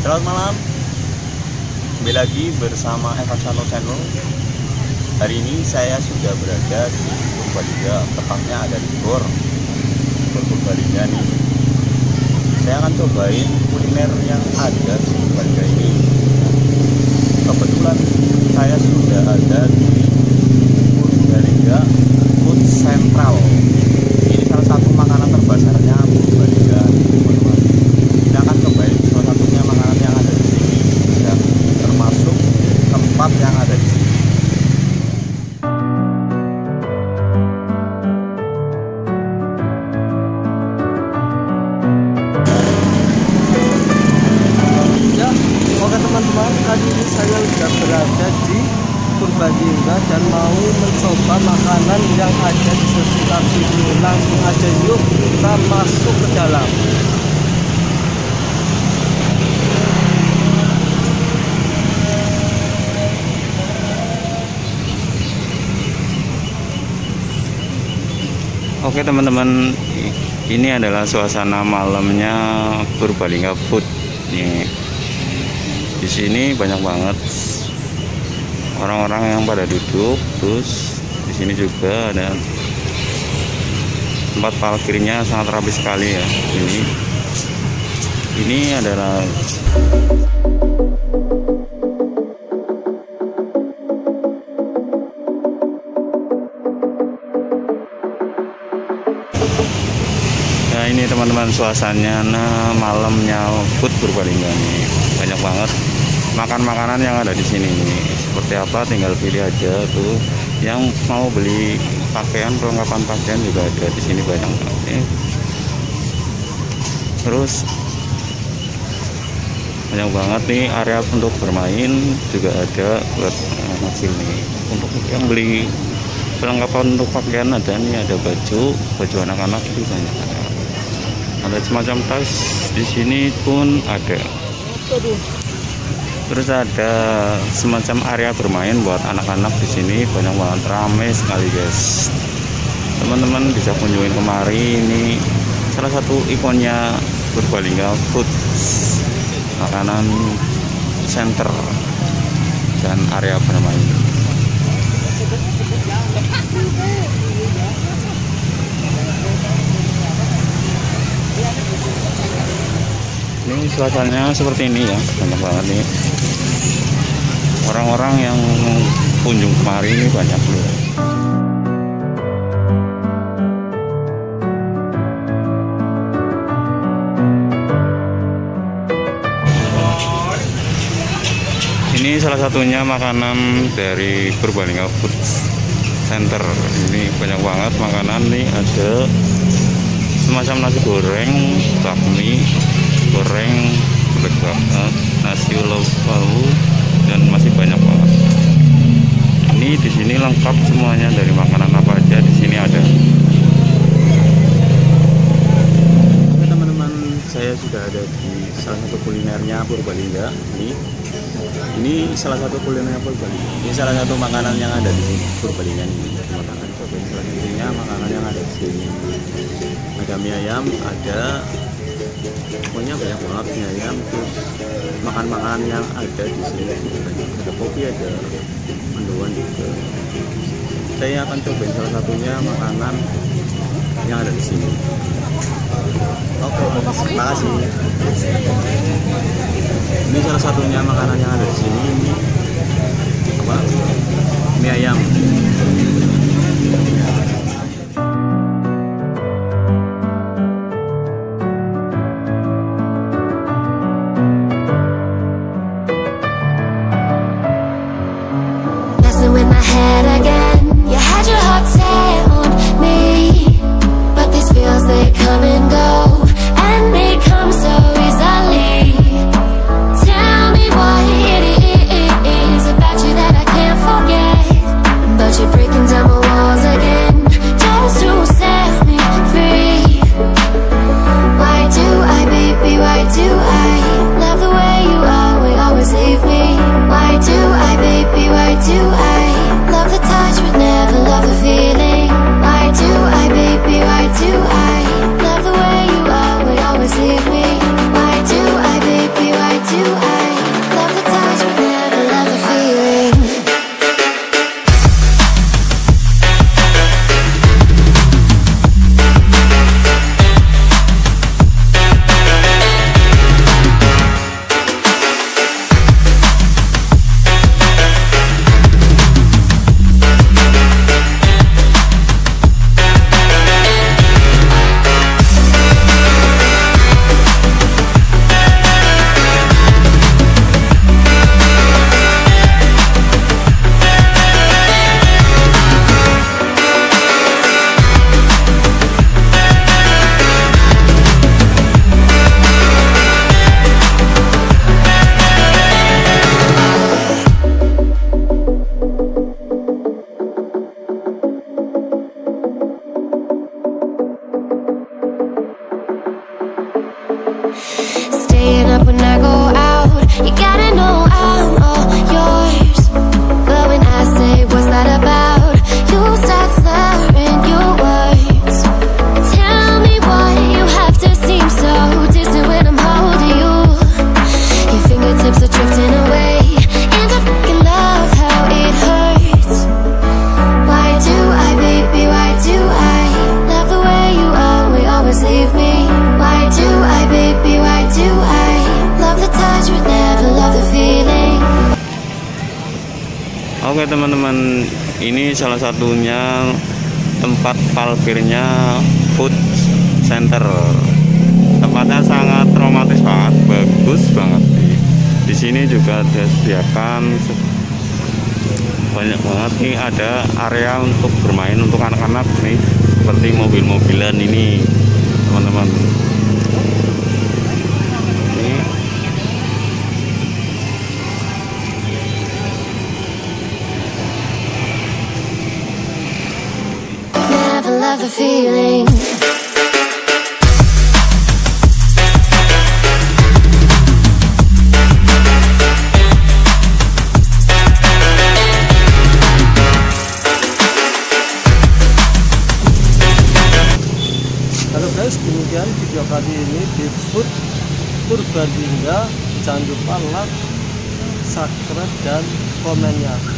Selamat malam, kembali lagi bersama Evan Channel. Hari ini saya sudah berada di Purbalingga, tepatnya ada di Gor Purbalingga nih. Saya akan cobain kuliner yang ada di Purbalingga ini. Kebetulan saya sudah ada di Purbalingga Food Central. Ini salah satu makanan terbesarnya Purbalingga. Kita akan cobain salah satunya makanan yang ada di sini, dan termasuk tempat yang ada di sini. Ya, oke teman-teman, kali ini saya sudah berada di Purbalingga dan mau mencoba makanan yang ada di sekitar sini. Langsung aja yuk kita masuk ke dalam. Oke teman-teman, ini adalah suasana malamnya Purbalingga Food. Nih, di sini banyak banget orang-orang yang pada duduk. Terus di sini juga ada tempat parkirnya, sangat rapi sekali ya. Ini adalah ini teman-teman, suasananya malamnya Food Purbalingga nih. Banyak banget makan makanan yang ada di sini nih. Seperti apa tinggal pilih aja tuh. Yang mau beli pakaian, perlengkapan pakaian juga ada di sini, banyak banget nih. Terus banyak banget nih area untuk bermain juga ada buat anak sini. Untuk yang beli perlengkapan untuk pakaian ada nih, ada baju anak-anak itu banyak. Ada semacam tas di sini pun ada. Terus ada semacam area bermain buat anak-anak di sini, banyak banget, ramai sekali guys. Teman-teman bisa kunjungin kemari, ini salah satu ikonnya Purbalingga Food, makanan center dan area bermain. Ini suasananya seperti ini ya, banyak banget nih orang-orang yang kunjung kemari, ini banyak loh. Ini salah satunya makanan dari Purbalingga Food Center. Ini banyak banget makanan nih, ada semacam nasi goreng, bakmi goreng, bebek bakar, nasi lauk pauk, dan masih banyak banget. Ini di sini lengkap semuanya, dari makanan apa aja di sini ada. Oke teman-teman, saya sudah ada di salah satu kulinernya Purbalingga. Ini salah satu kulinernya Purbalingga. Ini salah satu makanan yang ada di Purbalingga ini. Makanan cobain salah satunya makanan yang ada di sini. Ada mie ayam, ada pokoknya banyak banget mie ayam. Terus makan-makanan yang ada di sini banyak. Ada kopi, ada mendoan juga. Saya akan cobain salah satunya makanan yang ada di sini. Oke, terima kasih. Ini salah satunya makanan yang ada di sini. Ini apa? Mie ayam. With my head again, you had your heart set on me, but these feels, they come and go, and they come so easily. Tell me what it is about you that I can't forget, but you're breaking down Oke teman-teman, ini salah satunya tempat parkirnya Food Center. Tempatnya sangat romantis banget, bagus banget. Di sini juga disediakan banyak banget nih, ada area untuk bermain untuk anak-anak nih, seperti mobil-mobilan ini teman-teman. Never love the feeling. Halo guys, demikian video kali ini di Food Purbalingga. Jangan lupa like, subscribe, dan komennya.